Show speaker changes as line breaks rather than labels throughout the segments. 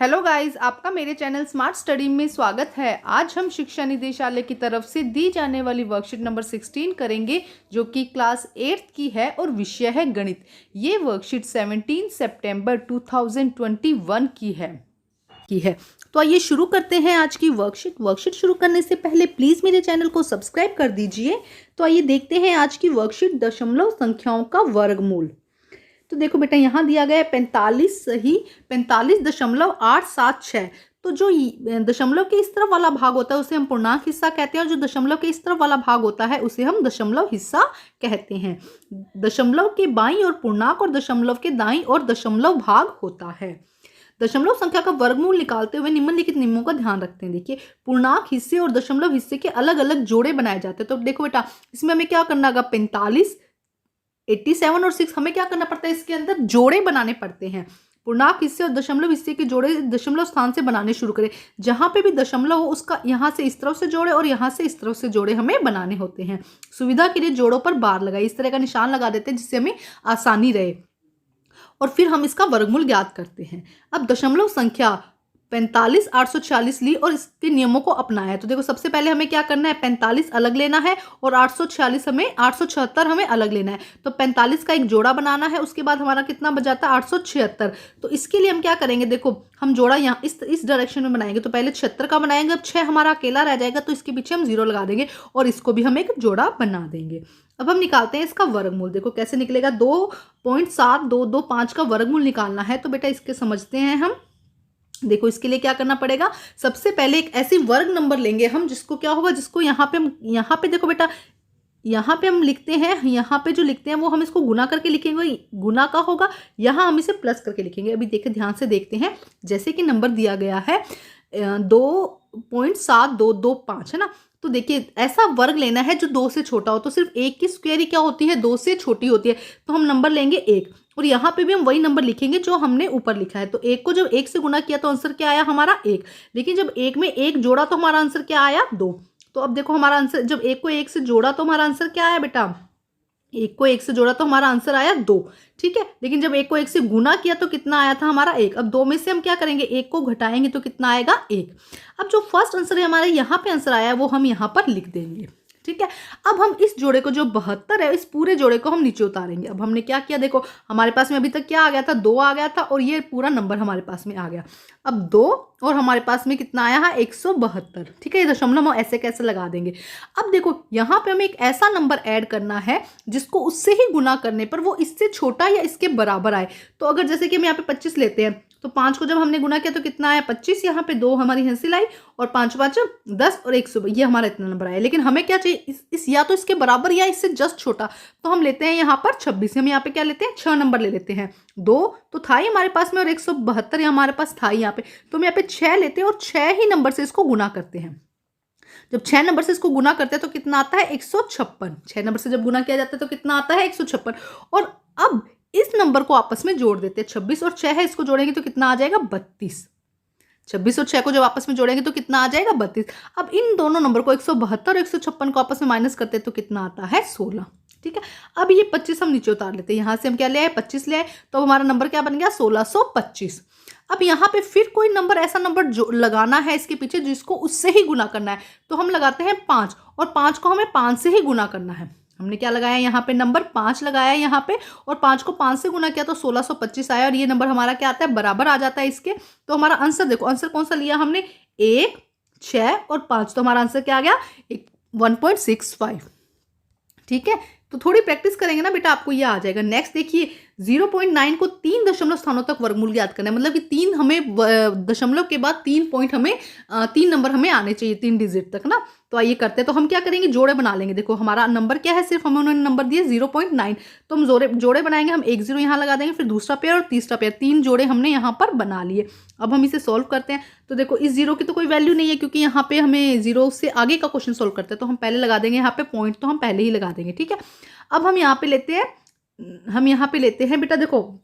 Hello guys, आपका मेरे channel smart study में स्वागत है। आज हम शिक्षा निदेशालय की तरफ से दी जाने वाली वर्कशीट नंबर 16 करेंगे, जो कि क्लास 8th की है और विषय है गणित। ये वर्कशीट 17 सितंबर 2021 की है। तो आइए शुरू करते हैं आज की वर्कशीट शुरू करने से पहले प्लीज़ मेरे चैनल को सब्सक्राइब कर दीजिए। तो आइए देखते हैं आज की वर्कशीट दशमलव संख्याओं का वर्गमूल। तो देखो बेटा, यहाँ दिया गया है 45 सही 45.876। तो जो दशमलव के इस तरफ वाला भाग होता है उसे हम पूर्णांक हिस्सा कहते हैं, और जो दशमलव के इस तरफ वाला भाग होता है उसे हम दशमलव हिस्सा कहते हैं। दशमलव के बाईं ओर पूर्णांक और दशमलव के दाईं ओर दशमलव भाग होता है। दशमलव संख्या का वर्गमूल निकालते हुए निम्नलिखित नियमों का ध्यान रखते हैं। देखिए, पूर्णांक हिस्से और दशमलव हिस्से के अलग अलग जोड़े बनाए जाते हैं। तो देखो बेटा, इसमें हमें क्या करना होगा, 45, 87 और 6 हमें क्या करना पड़ता है, इसके अंदर जोड़े बनाने पड़ते हैं। पूर्णांक हिस्से और दशमलव हिस्से के जोड़े दशमलव स्थान से बनाने शुरू करें। जहां पे भी दशमलव हो उसका यहां से इस तरफ से जोड़े और यहां से इस तरफ से जोड़े हमें बनाने होते हैं। सुविधा के लिए जोड़ों पर बार लगाई, इस तरह का निशान लगा देते हैं जिससे हमें आसानी रहे, और फिर हम इसका वर्गमूल ज्ञात करते हैं। अब दशमलव संख्या 45,846 ली और इसके नियमों को अपनाया। तो देखो, सबसे पहले हमें क्या करना है, 45 अलग लेना है और 876 हमें अलग लेना है। तो 45 का एक जोड़ा बनाना है, उसके बाद हमारा कितना बचाता है, 876। तो इसके लिए हम क्या करेंगे, देखो हम जोड़ा यहाँ इस डायरेक्शन में बनाएंगे। तो पहले 76 का बनाएंगे, अब 6 हमारा अकेला रह जाएगा तो इसके पीछे हम 0 लगा देंगे और इसको भी हम एक जोड़ा बना देंगे। अब हम निकालते हैं इसका वर्गमूल। देखो कैसे निकलेगा, 2.7225 का वर्गमूल निकालना है। तो बेटा इसके समझते हैं हम। देखो, इसके लिए क्या करना पड़ेगा, सबसे पहले एक ऐसी वर्ग नंबर लेंगे हम जिसको क्या होगा, जिसको यहाँ पे देखो बेटा, यहाँ पे हम लिखते हैं, यहाँ पे जो लिखते हैं वो हम इसको गुना करके लिखेंगे, गुना का होगा। यहाँ हम इसे प्लस करके लिखेंगे। अभी देखिए, ध्यान से देखते हैं। जैसे कि नंबर दिया गया है 2.7225 है ना। तो देखिए, ऐसा वर्ग लेना है जो 2 से छोटा हो। तो सिर्फ 1 की स्क्वायर ही क्या होती है, 2 से छोटी होती है। तो हम नंबर लेंगे 1 और यहाँ पे भी हम वही नंबर लिखेंगे जो हमने ऊपर लिखा है। तो 1 को जब 1 से गुना किया तो आंसर क्या आया हमारा 1। लेकिन जब 1 में 1 जोड़ा तो हमारा आंसर क्या आया 2। तो अब देखो, हमारा आंसर जब 1 को 1 से जोड़ा तो हमारा आंसर क्या आया बेटा, 1 को 1 से जोड़ा तो हमारा आंसर आया 2। ठीक है, लेकिन जब 1 को 1 से गुना किया तो कितना आया था हमारा 1। अब 2 में से हम क्या करेंगे, 1 को घटाएंगे तो कितना आएगा 1। अब जो फर्स्ट आंसर है हमारे यहाँ पे आंसर आया है वो हम यहाँ पर लिख देंगे। ठीक है, अब हम इस जोड़े को जो 72 है, इस पूरे जोड़े को हम नीचे उतारेंगे। अब हमने क्या किया, देखो हमारे पास में अभी तक क्या आ गया था, 2 आ गया था और ये पूरा नंबर हमारे पास में आ गया। अब 2 और हमारे पास में कितना आया है 172। ठीक है, ये दशमलव हम ऐसे कैसे लगा देंगे। अब देखो, यहाँ पे हमें एक ऐसा नंबर ऐड करना है जिसको उससे ही गुना करने पर वो इससे छोटा या इसके बराबर आए। तो अगर जैसे कि हम यहाँ पे 25 लेते हैं, तो 5 को जब हमने गुना किया तो कितना आया 25। यहाँ पे 2 हमारी हंसी लाई और 5 5 10 और 100, ये हमारा इतना नंबर आया। लेकिन हमें क्या चाहिए, इस या तो इसके बराबर या इससे जस्ट छोटा। तो हम लेते हैं यहाँ पर 26। हम यहाँ पे क्या लेते हैं, 6 नंबर ले लेते हैं। 2 तो था ही हमारे पास में और 172 हमारे पास था ही यहाँ पे। तो हम यहाँ पे 6 लेते हैं और 6 ही नंबर से इसको गुना करते हैं। जब 6 नंबर से इसको गुना करते हैं तो कितना आता है 156। 6 नंबर से जब गुना किया जाता है तो कितना आता है 156। और अब इस नंबर को आपस में जोड़ देते हैं। 26 और 6 है, इसको जोड़ेंगे तो कितना आ जाएगा 32। 26 और 6 को जब आपस में जोड़ेंगे तो कितना आ जाएगा 32। अब इन दोनों नंबर को 172 और 156 को आपस में माइनस करते हैं तो कितना आता है 16। ठीक है, अब ये 25 हम नीचे उतार लेते हैं। यहाँ से हम क्या ले आए, 25 ले आए, तो हमारा नंबर क्या बन गया 1625। अब यहाँ पे फिर कोई नंबर, ऐसा नंबर जो लगाना है इसके पीछे जिसको उससे ही गुना करना है। तो हम लगाते हैं 5 और 5 को हमें 5 से ही गुना करना है। हमने क्या लगाया, यहाँ पे नंबर 5 लगाया यहाँ पे और 5 को 5 से गुना किया तो 1625 आया और ये नंबर हमारा क्या आता है, बराबर आ जाता है इसके। तो हमारा आंसर देखो, आंसर कौन सा लिया हमने, 1, 6 और 5। तो हमारा आंसर क्या आ गया 1.65। ठीक है, तो थोड़ी प्रैक्टिस करेंगे ना बेटा, आपको ये आ जाएगा। नेक्स्ट देखिए, 0.9 को 3 दशमलव स्थानों तक वर्गमूल ज्ञात करना है। मतलब कि 3 हमें दशमलव के बाद 3 पॉइंट हमें 3 नंबर हमें आने चाहिए 3 डिजिट तक ना। तो आइए करते हैं। तो हम क्या करेंगे, जोड़े बना लेंगे। देखो हमारा नंबर क्या है, सिर्फ हमें उन्होंने नंबर दिए 0.9। तो हम जोड़े बनाएंगे। हम 1 0 यहाँ लगा देंगे, फिर दूसरा पेयर और तीसरा पेयर, 3 जोड़े हमने यहाँ पर बना लिए। अब हम इसे सॉल्व करते हैं। तो देखो, इस 0 की तो कोई वैल्यू नहीं है क्योंकि यहाँ पे हमें 0 से आगे का क्वेश्चन सॉल्व करते हैं। तो हम पहले लगा देंगे यहाँ पे पॉइंट, तो हम पहले ही लगा देंगे। ठीक है, अब हम यहाँ पे लेते हैं बेटा, देखो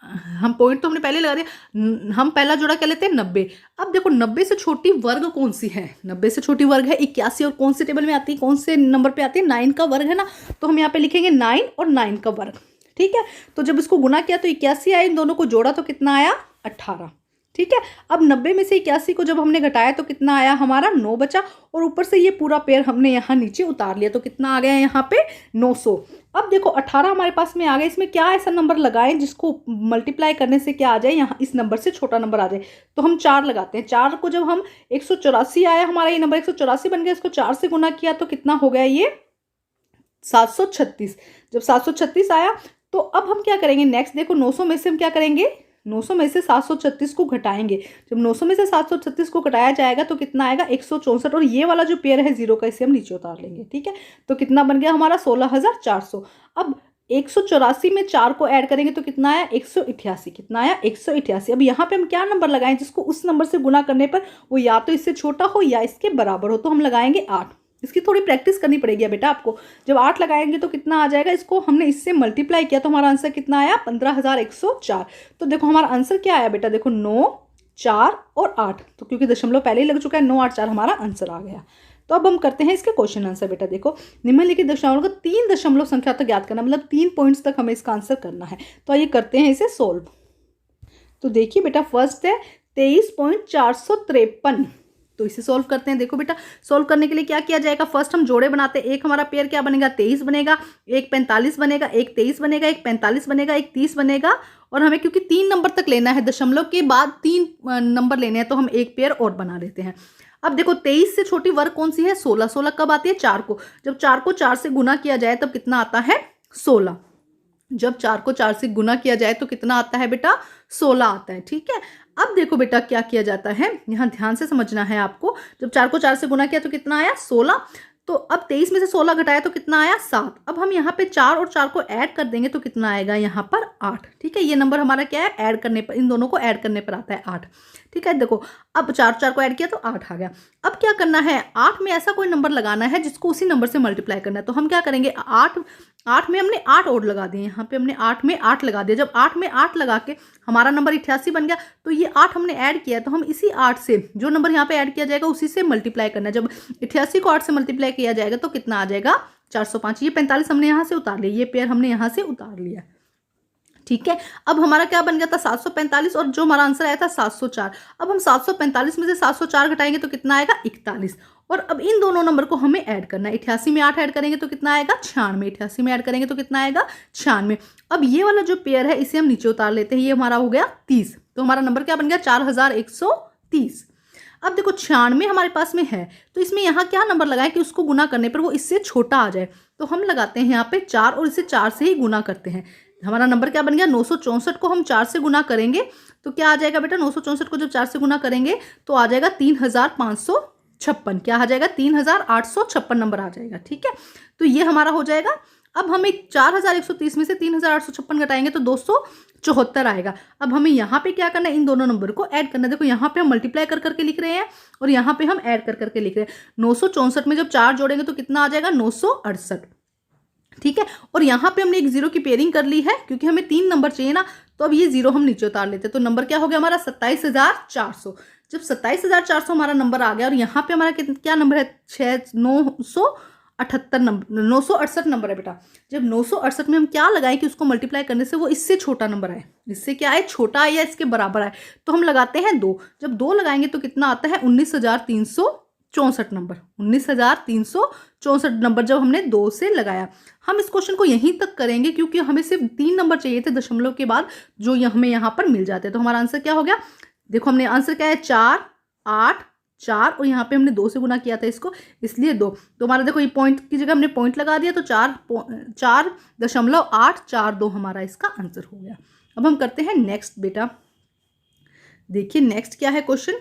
हम पॉइंट तो हमने पहले लगा दिया। हम पहला जोड़ा क्या लेते हैं 90। अब देखो 90 से छोटी वर्ग कौन सी है, 90 से छोटी वर्ग है 81 और कौन से टेबल में आती है, कौन से नंबर पे आती है, 9 का वर्ग है ना। तो हम यहाँ पे लिखेंगे 9 और 9 का वर्ग। ठीक है, तो जब इसको गुना किया तो 81 आया, इन दोनों को जोड़ा तो कितना आया 18। ठीक है। अब 90 में से 81 को जब हमने घटाया तो कितना आया हमारा 9 बचा, और ऊपर से ये पूरा पेयर हमने यहाँ नीचे उतार लिया तो कितना आ गया यहाँ पे 900। अब देखो 18 हमारे पास में आ गया, इसमें क्या ऐसा नंबर लगाएं जिसको मल्टीप्लाई करने से क्या आ जाए, यहाँ इस नंबर से छोटा नंबर आ जाए। तो हम 4 लगाते हैं। 4 को जब हम 184 आया हमारा ये नंबर 184 बन गया, इसको 4 से गुना किया तो कितना हो गया ये 736। जब 736 आया तो अब हम क्या करेंगे नेक्स्ट, देखो 900 में से हम क्या करेंगे, 900 में से 736 को घटाएंगे। जब 900 में से 736 को घटाया जाएगा तो कितना आएगा 164, और ये वाला जो पेयर है जीरो का इसे हम नीचे उतार लेंगे। ठीक है, तो कितना बन गया हमारा 16400। अब 184 में 4 को ऐड करेंगे तो कितना आया 188। कितना आया 188। अब यहाँ पे हम क्या नंबर लगाएं जिसको उस नंबर से गुना करने पर वो या तो इससे छोटा हो या इसके बराबर हो, तो हम लगाएंगे 8। इसकी थोड़ी प्रैक्टिस करनी पड़ेगी बेटा आपको। जब 8 लगाएंगे तो कितना आ जाएगा, इसको हमने इससे मल्टीप्लाई किया तो हमारा आंसर कितना आया 15104। तो देखो हमारा आंसर क्या आया बेटा, देखो 9, 4 और 8, तो क्योंकि दशमलव पहले ही लग चुका है 9, 8, 4 हमारा आंसर आ गया। तो अब हम करते हैं इसके क्वेश्चन आंसर। बेटा देखो निम्नलिखित दशमलव को 3 दशमलव संख्या तक ज्ञात करना, मतलब 3 पॉइंट्स तक हमें इसका आंसर करना है। तो आइए करते हैं इसे सोल्व। तो देखिए बेटा फर्स्ट है 23.453, तो इसे सोल्व करते हैं। देखो बेटा सोल्व करने के लिए क्या किया जाएगा, फर्स्ट हम जोड़े बनाते हैं। एक हमारा पेयर क्या बनेगा 23 बनेगा, एक 45 बनेगा, एक 23 बनेगा, एक 45 बनेगा, एक 30 बनेगा। और हमें क्योंकि 3 नंबर तक लेना है, दशमलव के बाद 3 नंबर लेने हैं, तो हम एक पेयर और बना लेते हैं। अब देखो 23 से छोटी वर्ग कौन सी है 16। 16 कब आती है 4 को। जब 4 को 4 से गुना किया जाए तब कितना आता है 16। जब 4 को 4 से गुना किया जाए तो कितना आता है बेटा 16 आता है। ठीक है, अब देखो बेटा क्या किया जाता है, यहाँ ध्यान से समझना है आपको। जब 4 को 4 से गुना किया तो कितना आया 16। तो अब 23 में से 16 घटाया तो कितना आया 7। अब हम यहाँ पे 4 और 4 को ऐड कर देंगे तो कितना आएगा यहाँ पर 8। ठीक है, ये नंबर हमारा क्या है ऐड करने पर, इन दोनों को ऐड करने पर आता है 8। ठीक है, देखो अब 4 को ऐड किया तो 8 आ गया। अब क्या करना है 8 में ऐसा कोई नंबर लगाना है जिसको उसी नंबर से मल्टीप्लाई करना है। तो हम क्या करेंगे 8 में हमने 8 और लगा दिए, यहाँ पे हमने 8 में 8 लगा दिया। जब 8 में 8 लगा के हमारा नंबर 88 बन गया, तो ये 8 हमने ऐड किया तो हम इसी 8 से जो नंबर यहाँ पे ऐड किया जाएगा उसी से मल्टीप्लाई करना है। जब 88 को 8 से मल्टीप्लाई किया जाएगा तो कितना आ जाएगा 405। ये 45 हमने यहाँ से उतार लिया, ये पेयर हमने यहाँ से उतार लिया। ठीक है, अब हमारा क्या बन गया था 745, और जो हमारा आंसर आया था 704। अब हम 745 में से 704 घटाएंगे तो कितना आएगा 41। और अब इन दोनों नंबर को हमें ऐड करना है। 88 में 8 ऐड करेंगे तो कितना आएगा 96। 88 में ऐड करेंगे तो कितना आएगा 96। अब ये वाला जो पेयर है इसे हम नीचे उतार लेते हैं, ये हमारा हो गया 30। तो हमारा नंबर क्या बन गया 4130। अब देखो 96 हमारे पास में है, तो इसमें यहाँ क्या नंबर लगाएं कि उसको गुना करने पर वो इससे छोटा आ जाए। तो हम लगाते हैं यहाँ पे 4 और इसे 4 से ही गुना करते हैं। हमारा नंबर क्या बन गया 964 को हम 4 से गुना करेंगे तो क्या आ जाएगा बेटा 964 को जब 4 से गुना करेंगे तो आ जाएगा 3556। क्या आ जाएगा 3856 नंबर आ जाएगा। ठीक है, तो ये हमारा हो जाएगा। अब हमें 4130 में से 3856 घटाएंगे तो 274 आएगा। अब हमें यहाँ पे क्या करना है इन दोनों नंबर को ऐड करना है। देखो यहाँ पे हम मल्टीप्लाई कर करके लिख रहे हैं और यहाँ पे हम ऐड कर करके लिख रहे हैं। 964 में जब 4 जोड़ेंगे तो कितना आ जाएगा 968। ठीक है, और यहाँ पे हमने एक जीरो की पेयरिंग कर ली है क्योंकि हमें 3 नंबर चाहिए ना, तो अब ये जीरो हम नीचे उतार लेते हैं। तो नंबर क्या हो गया हमारा 27400। जब 27400 हमारा नंबर आ गया और यहाँ पे हमारा क्या नंबर है 978 नंबर 968 नंबर है बेटा। जब 968 में हम क्या लगाएं कि उसको मल्टीप्लाई करने से वो इससे छोटा नंबर आए, इससे क्या आए छोटा आए या इसके बराबर आए, तो हम लगाते हैं 2। जब 2 लगाएंगे तो कितना आता है 19364 नंबर। 19364 नंबर जब हमने 2 से लगाया। हम इस क्वेश्चन को यहीं तक करेंगे क्योंकि हमें सिर्फ 3 नंबर चाहिए थे दशमलव के बाद जो हमें यहाँ पर मिल जाते हैं। तो हमारा आंसर क्या हो गया, देखो हमने आंसर क्या है 4, 8, 4 और यहाँ पे हमने 2 से गुना किया था इसको, इसलिए 2। तो हमारा देखो ये पॉइंट की जगह हमने पॉइंट लगा दिया तो 4.842 हमारा इसका आंसर हो गया। अब हम करते हैं नेक्स्ट बेटा। देखिए नेक्स्ट क्या है क्वेश्चन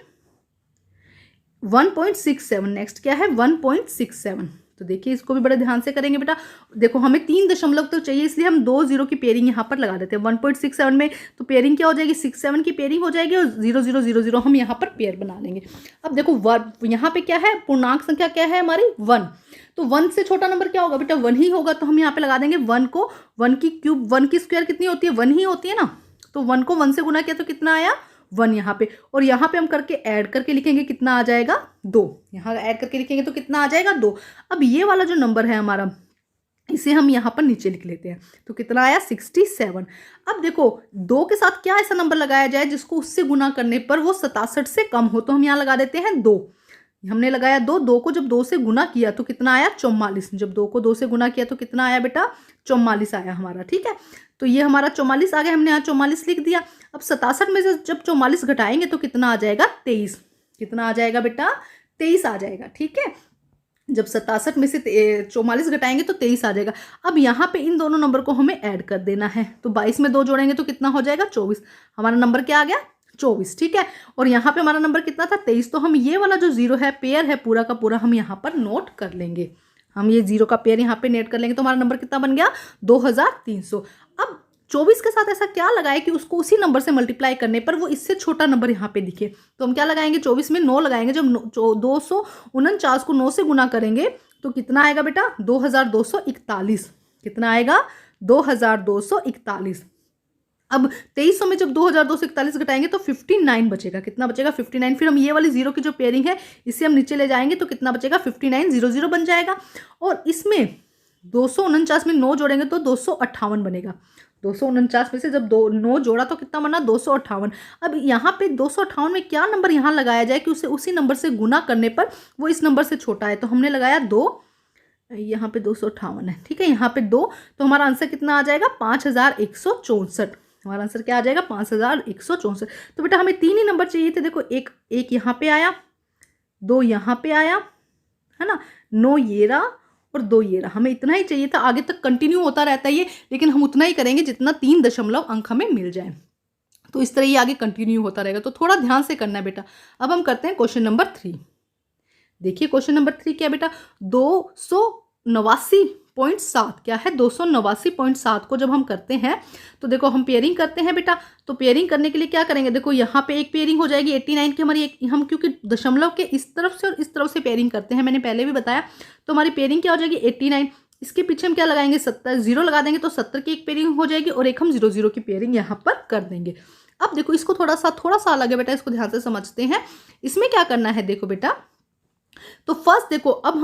1.67। नेक्स्ट क्या है 1.67। तो देखिए इसको भी बड़े ध्यान से करेंगे बेटा। देखो हमें 3 दशमलव तो चाहिए इसलिए हम 2 जीरो की पेयरिंग यहाँ पर लगा देते हैं। 1.67 में तो पेयरिंग क्या हो जाएगी 67 की पेयरिंग हो जाएगी और 0000 हम यहाँ पर पेयर बना लेंगे। अब देखो यहाँ पे क्या है पूर्णांक संख्या क्या है हमारी 1। तो 1 से छोटा नंबर क्या होगा बेटा 1 ही होगा। तो हम यहाँ पे लगा देंगे 1 को 1 की क्यूब 1 की स्क्वायर कितनी होती है 1 ही होती है ना। तो 1 को 1 से गुना किया तो कितना आया 1 यहाँ पे, और यहाँ पे हम करके ऐड करके लिखेंगे कितना आ जाएगा 2। यहाँ ऐड करके लिखेंगे तो कितना आ जाएगा 2। अब ये वाला जो नंबर है हमारा इसे हम यहाँ पर नीचे लिख लेते हैं। तो कितना आया 67। अब देखो 2 के साथ क्या ऐसा नंबर लगाया जाए जिसको उससे गुना करने पर वो 67 से कम हो, तो हम यहाँ लगा देते हैं 2। हमने लगाया 2, 2 को जब 2 से गुना किया तो कितना आया 44। जब 2 को 2 से गुना किया तो कितना आया बेटा 44 आया हमारा। ठीक है, तो ये हमारा 44 आ गया, हमने यहाँ 44 लिख दिया। अब 67 में से जब 44 घटाएंगे तो कितना आ जाएगा 23। कितना आ जाएगा बेटा 23 आ जाएगा। ठीक है, जब 67 में से 44 घटाएंगे तो 23 आ जाएगा। अब यहाँ पे इन दोनों नंबर को हमें ऐड कर देना है, तो 22 में 2 जोड़ेंगे तो कितना हो जाएगा 24। हमारा नंबर क्या आ गया 24। ठीक है, और यहाँ पे हमारा नंबर कितना था 23। तो हम ये वाला जो जीरो है पेयर है पूरा का पूरा हम यहाँ पर नोट कर लेंगे। हम ये जीरो का पेयर यहाँ पे नोट कर लेंगे, तो हमारा नंबर कितना बन गया 2300। अब 24 के साथ ऐसा क्या लगाए कि उसको उसी नंबर से मल्टीप्लाई करने पर वो इससे छोटा नंबर यहाँ पे दिखे। तो हम क्या लगाएंगे 24 में 9 लगाएंगे। जब 249 को 9 से गुना करेंगे तो कितना आएगा बेटा 2241। कितना आएगा 2241। अब 2300 में जब 2241 घटाएंगे तो 59 बचेगा। कितना बचेगा 59। फिर हम ये वाली जीरो की जो पेयरिंग है इसे हम नीचे ले जाएंगे तो कितना बचेगा 5900 बन जाएगा। और इसमें 249 में 9 जोड़ेंगे तो 258 बनेगा। 249 में से जब 9 जोड़ा तो कितना बना 258। अब यहाँ पे 258 में क्या नंबर यहाँ लगाया जाए कि उसे उसी नंबर से गुना करने पर वो इस नंबर से छोटा है। तो हमने लगाया 2, यहाँ पे 258 है। ठीक है, यहाँ पे 2, तो हमारा आंसर कितना आ जाएगा 5164। हमारा आंसर क्या आ जाएगा 5164। तो बेटा हमें 3 ही नंबर चाहिए थे। देखो एक यहाँ पे आया, 2 यहाँ पे आया, है ना, 9 ये रहा और 2 ये रहा। हमें इतना ही चाहिए था, आगे तक कंटिन्यू होता रहता है ये, लेकिन हम उतना ही करेंगे जितना 3 दशमलव अंक हमें मिल जाए। तो इस तरह ये आगे कंटिन्यू होता रहेगा, तो थोड़ा ध्यान से करना है बेटा। अब हम करते हैं क्वेश्चन नंबर 3। देखिए क्वेश्चन नंबर 3 क्या बेटा 289.7 क्या है 289.7 को जब हम करते हैं तो देखो हम पेयरिंग करते हैं बेटा। तो पेयरिंग करने के लिए क्या करेंगे, देखो यहाँ पे एक पेयरिंग हो जाएगी 89 की हमारी। हम क्योंकि दशमलव के इस तरफ से और इस तरफ से पेयरिंग करते हैं, मैंने पहले भी बताया, तो हमारी पेयरिंग क्या हो जाएगी 89। इसके पीछे हम क्या लगाएंगे 70, 0 लगा देंगे तो 70 की एक पेयरिंग हो जाएगी और एक हम 0 की पेयरिंग यहाँ पर कर देंगे। अब देखो इसको थोड़ा सा अलग है बेटा, इसको ध्यान से समझते हैं। इसमें क्या करना है देखो बेटा, तो फर्स्ट देखो अब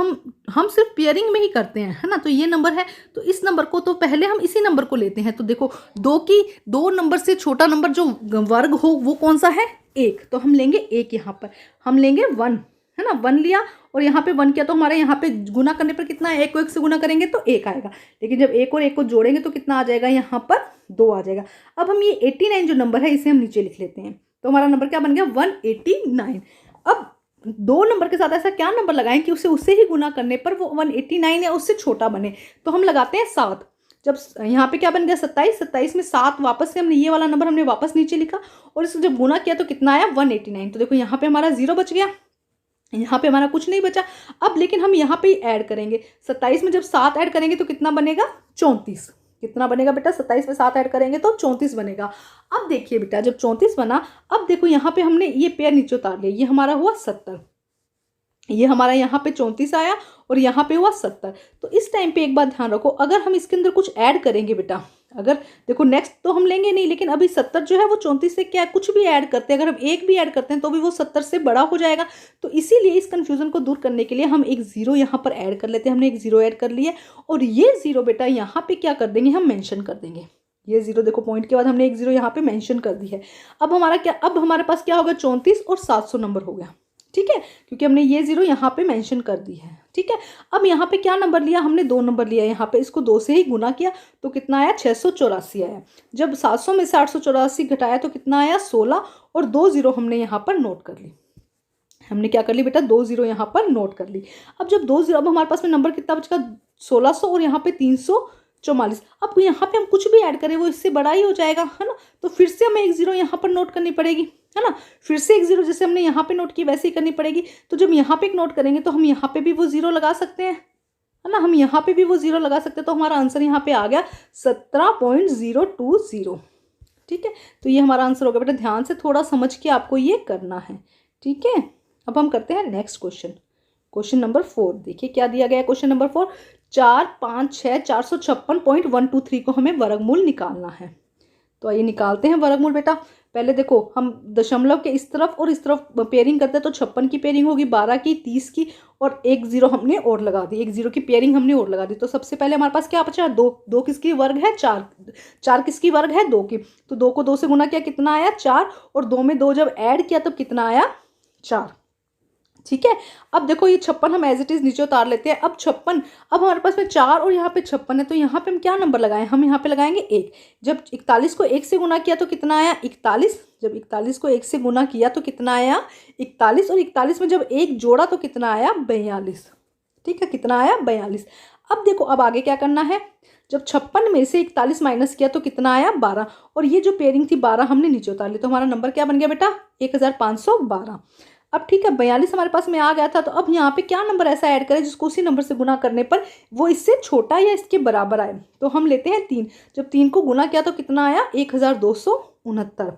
हम सिर्फ पेयरिंग में ही करते हैं, है ना। तो ये नंबर है, तो इस नंबर को तो पहले हम इसी नंबर को लेते हैं। तो देखो 2 नंबर से छोटा नंबर जो वर्ग हो वो कौन सा है 1। तो हम लेंगे 1, यहाँ पर हम लेंगे 1, है ना, 1 लिया और यहाँ पे 1 किया तो हमारे यहाँ पे गुना करने पर कितना है 1 को 1 से गुना करेंगे तो 1 आएगा। लेकिन जब 1 और 1 को जोड़ेंगे तो कितना आ जाएगा यहाँ पर 2 आ जाएगा। अब हम ये 89 जो नंबर है इसे हम नीचे लिख लेते हैं। तो हमारा नंबर क्या बन गया 189। अब 2 नंबर के साथ ऐसा क्या नंबर लगाएं कि उससे ही गुना करने पर वो 189 या उससे छोटा बने। तो हम लगाते हैं 7। जब यहाँ पे क्या बन गया 27 में 7 वापस से हमने ये वाला नंबर हमने वापस नीचे लिखा और इसको जब गुना किया तो कितना आया 189। तो देखो यहाँ पे हमारा 0 बच गया, यहाँ पे हमारा कुछ नहीं बचा। अब लेकिन हम यहाँ पे ऐड करेंगे 27 में जब 7 ऐड करेंगे तो कितना बनेगा 34। कितना बनेगा बेटा 27 में 7 ऐड करेंगे तो 34 बनेगा। अब देखिए बेटा जब 34 बना, अब देखो यहाँ पे हमने ये पेयर नीचे उतार लिया, ये हमारा हुआ 70, ये हमारा यहाँ पे 34 आया और यहाँ पे हुआ 70। तो इस टाइम पे एक बात ध्यान रखो, अगर हम इसके अंदर कुछ ऐड करेंगे बेटा, अगर देखो नेक्स्ट तो हम लेंगे नहीं, लेकिन अभी 70 जो है वो 34 से क्या कुछ भी ऐड करते हैं, अगर हम 1 भी ऐड करते हैं तो भी वो 70 से बड़ा हो जाएगा। तो इसीलिए इस कंफ्यूजन को दूर करने के लिए हम एक 0 यहाँ पर ऐड कर लेते हैं। हमने एक 0 ऐड कर लिया और ये 0 बेटा यहाँ पे क्या कर देंगे हम मेंशन कर देंगे। ये 0 देखो पॉइंट के बाद हमने एक 0 यहाँ पे मेंशन कर दी है। अब हमारा क्या, अब हमारे पास क्या होगा 34 और 700 नंबर हो गया, ठीक है, क्योंकि हमने ये 0 यहाँ पे मेंशन कर दी है। ठीक है, अब यहाँ पे क्या नंबर लिया हमने 2 नंबर लिया, यहाँ पे इसको 2 से ही गुना किया तो कितना आया 684 आया। जब 700 में से 884 घटाया तो कितना आया 16 और 2 0 हमने यहाँ पर नोट कर ली। हमने क्या कर ली बेटा 2 0 यहाँ पर नोट कर ली। अब जब 2 0, अब हमारे पास में नंबर कितना बचेगा 1600 और यहाँ पे 344। अब यहाँ पे हम कुछ भी ऐड करें वो इससे बड़ा ही हो जाएगा, है ना। तो फिर से हमें एक 0 यहाँ पर नोट करनी पड़ेगी, है ना। फिर से एक 0 जैसे हमने यहाँ पे नोट की वैसे ही करनी पड़ेगी। तो जब यहाँ पे एक नोट करेंगे तो हम यहाँ पे भी वो 0 लगा सकते हैं, है ना, हम यहाँ पे भी वो 0 लगा सकते हैं। तो हमारा आंसर यहाँ पे आ गया 17.020। ठीक है, तो ये हमारा आंसर होगा बेटा। ध्यान से थोड़ा समझ के आपको ये करना है, ठीक है। अब हम करते हैं नेक्स्ट क्वेश्चन, क्वेश्चन नंबर 4। देखिए क्या दिया गया है क्वेश्चन नंबर 4, 4 5 6 456.123 को हमें वर्गमूल निकालना है। तो आइए निकालते हैं वर्गमूल बेटा। पहले देखो हम दशमलव के इस तरफ और इस तरफ पेयरिंग करते हैं, तो 56 की पेयरिंग होगी, 12 की, 30 की, और एक जीरो हमने और लगा दी, एक जीरो की पेयरिंग हमने और लगा दी। तो सबसे पहले हमारे पास क्या बचा, 2, 2 किसकी वर्ग है, 4, 4 किसकी वर्ग है, 2 की। तो 2 को 2 से गुना किया, कितना आया, 4, और 2 में 2 जब ऐड किया तब कितना आया, 4। ठीक है, अब देखो ये 56 हम एज इट इज नीचे उतार लेते हैं। अब 56, अब हमारे पास में 4 और यहाँ पे 56 है, तो यहाँ पे हम क्या नंबर लगाएं, हम यहाँ पे लगाएंगे 1। जब 41 को 1 से गुना किया तो कितना आया, 41। जब 41 को 1 से गुना किया तो कितना आया, 41, और 41 में जब 1 जोड़ा तो कितना आया, 42। ठीक है, कितना आया, 42। अब देखो अब आगे क्या करना है, जब 56 में से 41 माइनस किया तो कितना आया, 12, और ये जो पेयरिंग थी 12 हमने नीचे उतार ली, तो हमारा नंबर क्या बन गया बेटा, 1512। अब ठीक है, 42 हमारे पास में आ गया था, तो अब यहाँ पे क्या नंबर ऐसा ऐड करें जिसको उसी नंबर से गुना करने पर वो इससे छोटा या इसके बराबर आए। तो हम लेते हैं 3, जब 3 को गुना किया तो कितना आया, 1269।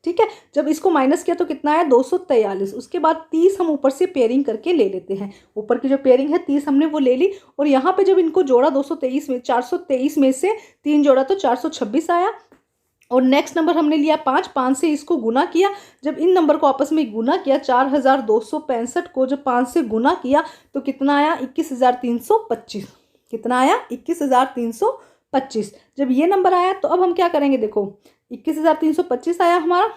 ठीक है, जब इसको माइनस किया तो कितना आया, 243। उसके बाद 30 हम ऊपर से पेयरिंग करके ले लेते हैं, ऊपर की जो पेयरिंग है 30 हमने वो ले ली, और यहाँ पे जब इनको जोड़ा 223 में, 423 में से 3 जोड़ा तो 426 आया। और नेक्स्ट नंबर हमने लिया 5, 5 से इसको गुना किया, जब इन नंबर को आपस में गुना किया, 4265 को जब 5 से गुना किया तो कितना आया, 21325। कितना आया, 21325। जब ये नंबर आया तो अब हम क्या करेंगे, देखो 21325 आया हमारा,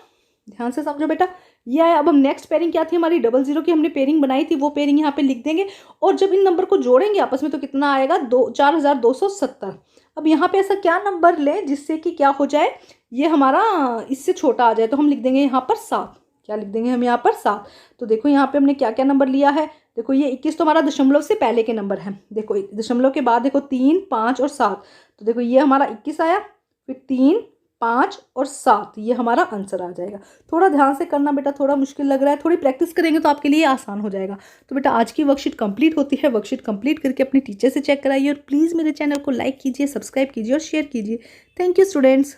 ध्यान से समझो बेटा, ये आया। अब हम नेक्स्ट पेयरिंग क्या थी हमारी, 00 की हमने पेयरिंग बनाई थी, वो पेयरिंग यहाँ पे लिख देंगे, और जब इन नंबर को जोड़ेंगे आपस में तो कितना आएगा, 4270। अब यहाँ पे ऐसा क्या नंबर लें जिससे कि क्या हो जाए, ये हमारा इससे छोटा आ जाए, तो हम लिख देंगे यहाँ पर 7। क्या लिख देंगे हम यहाँ पर, 7। तो देखो यहाँ पे हमने क्या क्या नंबर लिया है, देखो ये 21 तो हमारा दशमलव से पहले के नंबर है, देखो दशमलव के बाद देखो 3, 5 और 7, तो देखो ये हमारा 21 आया, फिर 3, 5 और 7, ये हमारा आंसर आ जाएगा। थोड़ा ध्यान से करना बेटा, थोड़ा मुश्किल लग रहा है, थोड़ी प्रैक्टिस करेंगे तो आपके लिए आसान हो जाएगा। तो बेटा आज की वर्कशीट कंप्लीट होती है, वर्कशीट कंप्लीट करके अपने टीचर से चेक कराइए, और प्लीज़ मेरे चैनल को लाइक कीजिए, सब्सक्राइब कीजिए और शेयर कीजिए। Thank you students.